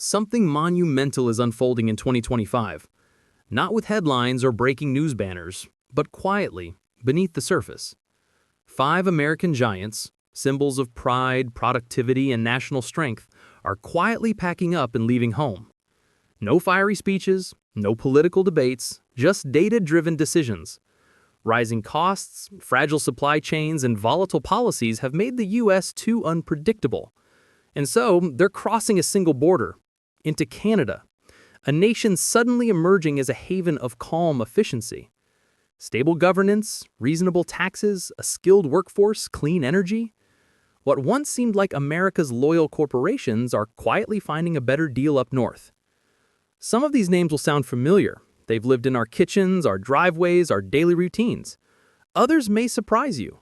Something monumental is unfolding in 2025. Not with headlines or breaking news banners, but quietly, beneath the surface. Five American giants, symbols of pride, productivity, and national strength, are quietly packing up and leaving home. No fiery speeches, no political debates, just data-driven decisions. Rising costs, fragile supply chains, and volatile policies have made the U.S. too unpredictable. And so, they're crossing a single border, into Canada, a nation suddenly emerging as a haven of calm efficiency. Stable governance, reasonable taxes, a skilled workforce, clean energy. What once seemed like America's loyal corporations are quietly finding a better deal up north. Some of these names will sound familiar. They've lived in our kitchens, our driveways, our daily routines. Others may surprise you.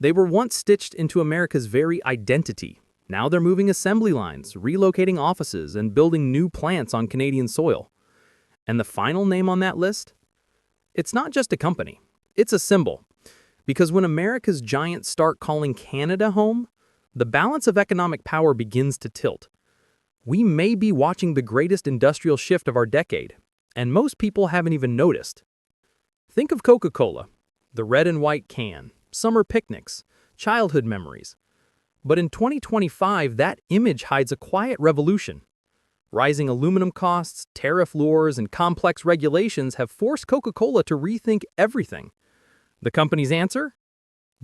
They were once stitched into America's very identity. Now they're moving assembly lines, relocating offices, and building new plants on Canadian soil. And the final name on that list? It's not just a company. It's a symbol. Because when America's giants start calling Canada home, the balance of economic power begins to tilt. We may be watching the greatest industrial shift of our decade, and most people haven't even noticed. Think of Coca-Cola, the red and white can, summer picnics, childhood memories. But in 2025, that image hides a quiet revolution. Rising aluminum costs, tariff wars, and complex regulations have forced Coca-Cola to rethink everything. The company's answer?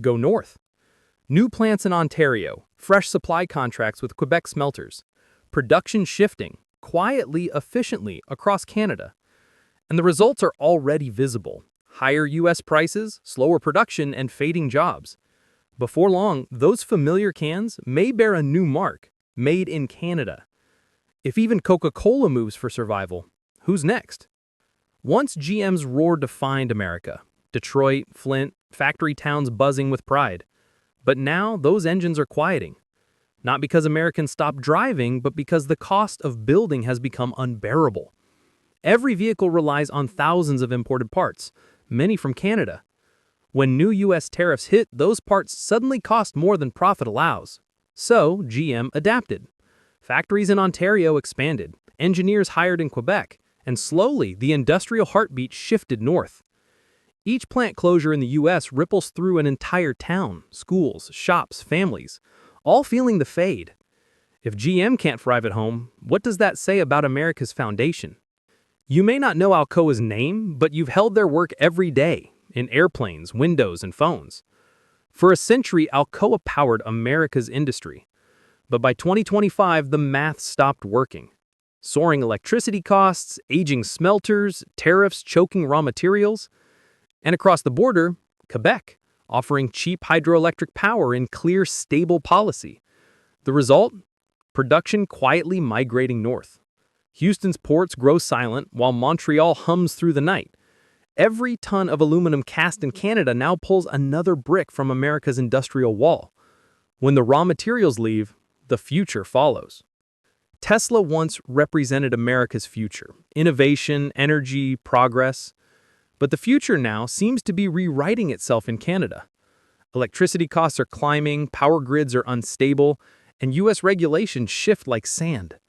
Go north. New plants in Ontario, fresh supply contracts with Quebec smelters, production shifting, quietly, efficiently across Canada. And the results are already visible. Higher U.S. prices, slower production, and fading jobs. Before long, those familiar cans may bear a new mark, made in Canada. If even Coca-Cola moves for survival, who's next? Once GM's roar defined America, Detroit, Flint, factory towns buzzing with pride. But now those engines are quieting. Not because Americans stopped driving, but because the cost of building has become unbearable. Every vehicle relies on thousands of imported parts, many from Canada. When new U.S. tariffs hit, those parts suddenly cost more than profit allows. So, GM adapted. Factories in Ontario expanded, engineers hired in Quebec, and slowly the industrial heartbeat shifted north. Each plant closure in the U.S. ripples through an entire town, schools, shops, families, all feeling the fade. If GM can't thrive at home, what does that say about America's foundation? You may not know Alcoa's name, but you've held their work every day. In airplanes, windows, and phones. For a century, Alcoa powered America's industry. But by 2025, the math stopped working. Soaring electricity costs, aging smelters, tariffs choking raw materials. And across the border, Quebec, offering cheap hydroelectric power and clear, stable policy. The result? Production quietly migrating north. Houston's ports grow silent while Montreal hums through the night. Every ton of aluminum cast in Canada now pulls another brick from America's industrial wall. When the raw materials leave, the future follows. Tesla once represented America's future, innovation, energy, progress. But the future now seems to be rewriting itself in Canada. Electricity costs are climbing, power grids are unstable, and U.S. regulations shift like sand.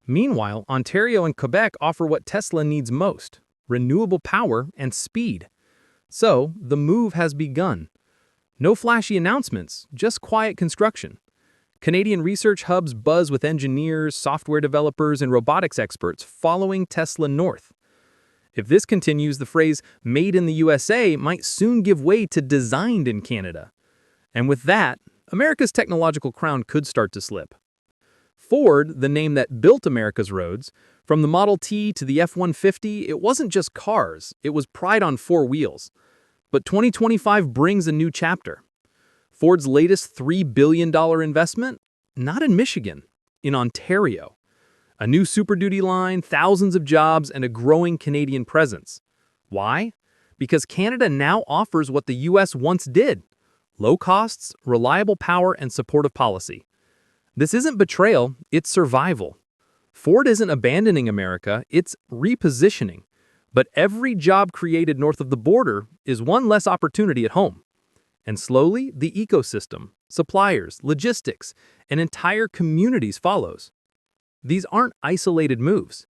Meanwhile, Ontario and Quebec offer what Tesla needs most: renewable power and speed. So, the move has begun. No flashy announcements, just quiet construction. Canadian research hubs buzz with engineers, software developers, and robotics experts following Tesla north. If this continues, the phrase "made in the USA" might soon give way to "designed in Canada." And with that, America's technological crown could start to slip. Ford, the name that built America's roads, from the Model T to the F-150, it wasn't just cars, it was pride on four wheels. But 2025 brings a new chapter. Ford's latest $3 billion investment? Not in Michigan, in Ontario. A new Super Duty line, thousands of jobs, and a growing Canadian presence. Why? Because Canada now offers what the U.S. once did: low costs, reliable power, and supportive policy. This isn't betrayal, it's survival. Ford isn't abandoning America, it's repositioning. But every job created north of the border is one less opportunity at home. And slowly, the ecosystem, suppliers, logistics, and entire communities follows. These aren't isolated moves.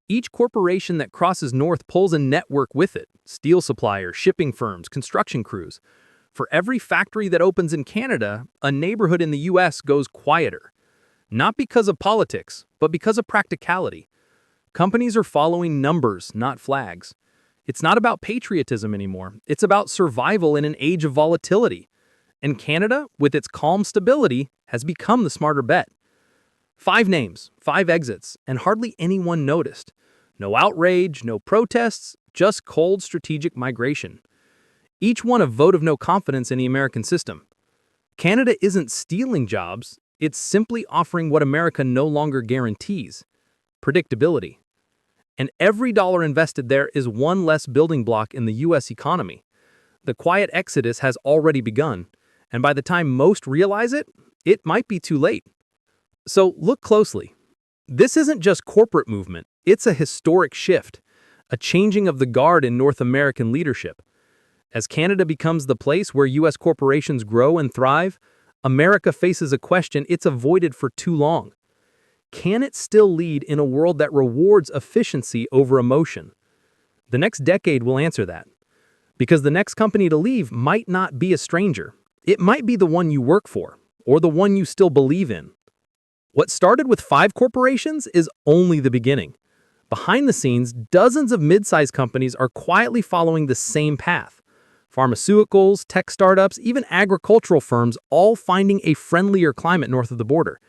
Each corporation that crosses north pulls a network with it: steel suppliers, shipping firms, construction crews. For every factory that opens in Canada, a neighborhood in the US goes quieter. Not because of politics, but because of practicality. Companies are following numbers, not flags. It's not about patriotism anymore. It's about survival in an age of volatility. And Canada, with its calm stability, has become the smarter bet. 5 names, 5 exits, and hardly anyone noticed. No outrage, no protests, just cold strategic migration. Each one a vote of no confidence in the American system. Canada isn't stealing jobs, it's simply offering what America no longer guarantees: predictability. And every dollar invested there is one less building block in the US economy. The quiet exodus has already begun, and by the time most realize it, it might be too late. So look closely. This isn't just corporate movement, it's a historic shift, a changing of the guard in North American leadership. As Canada becomes the place where US corporations grow and thrive, America faces a question it's avoided for too long. Can it still lead in a world that rewards efficiency over emotion? The next decade will answer that. Because the next company to leave might not be a stranger. It might be the one you work for, or the one you still believe in. What started with 5 corporations is only the beginning. Behind the scenes, dozens of mid-sized companies are quietly following the same path. Pharmaceuticals, tech startups, even agricultural firms, all finding a friendlier climate north of the border.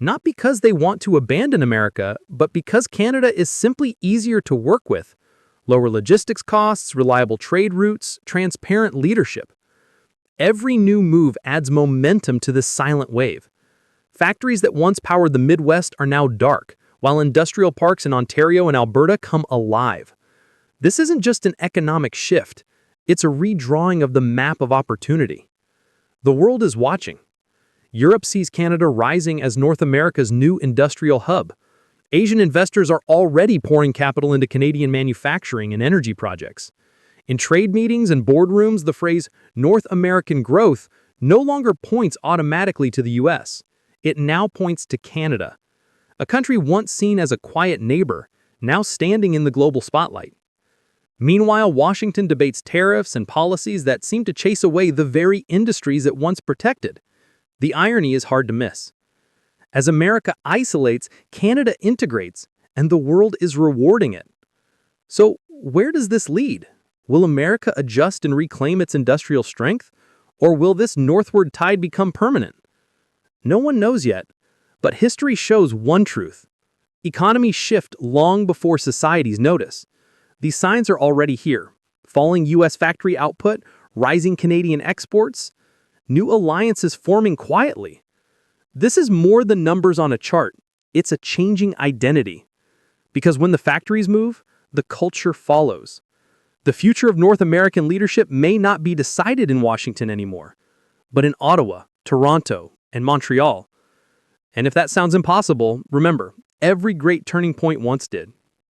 Not because they want to abandon America, but because Canada is simply easier to work with. Lower logistics costs, reliable trade routes, transparent leadership. Every new move adds momentum to this silent wave. Factories that once powered the Midwest are now dark, while industrial parks in Ontario and Alberta come alive. This isn't just an economic shift. It's a redrawing of the map of opportunity. The world is watching. Europe sees Canada rising as North America's new industrial hub. Asian investors are already pouring capital into Canadian manufacturing and energy projects. In trade meetings and boardrooms, the phrase North American growth no longer points automatically to the US. It now points to Canada, a country once seen as a quiet neighbor, now standing in the global spotlight. Meanwhile, Washington debates tariffs and policies that seem to chase away the very industries it once protected. The irony is hard to miss. As America isolates, Canada integrates, and the world is rewarding it. So, where does this lead? Will America adjust and reclaim its industrial strength? Or will this northward tide become permanent? No one knows yet, but history shows one truth. Economies shift long before societies notice. These signs are already here: falling US factory output, rising Canadian exports, new alliances forming quietly. This is more than numbers on a chart. It's a changing identity. Because when the factories move, the culture follows. The future of North American leadership may not be decided in Washington anymore, but in Ottawa, Toronto, and Montreal. And if that sounds impossible, remember, every great turning point once did.